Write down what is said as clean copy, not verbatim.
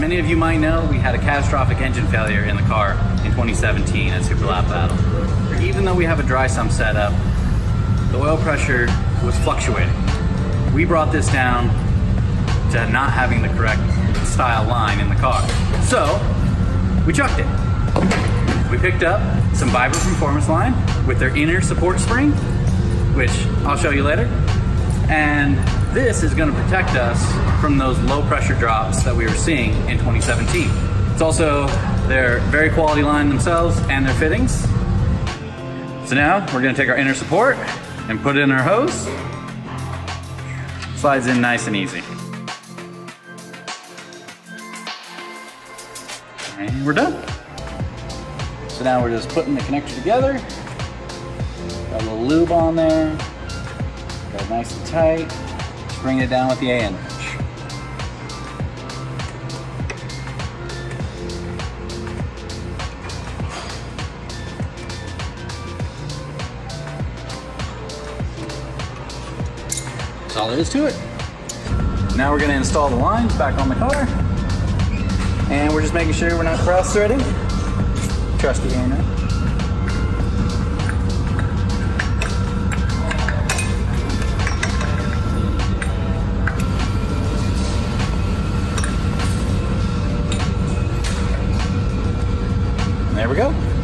many of you might know, we had a catastrophic engine failure in the car in 2017 at Super Lap Battle. Even though we have a dry sump setup, the oil pressure was fluctuating. We brought this down to not having the correct style line in the car. So, we chucked it. We picked up some Vibra Performance line with their inner support spring, which I'll show you later. And this is gonna protect us from those low pressure drops that we were seeing in 2017. It's also their very quality line themselves and their fittings. So now we're gonna take our inner support and put it in our hose. Slides in nice and easy. And we're done. So now we're just putting the connector together. Got a little lube on there. Got it nice and tight. Just bring it down with the A-end wrench. That's all there is to it. Now we're going to install the lines back on the car. And we're just making sure we're not cross threading. Trusty hammer. There we go.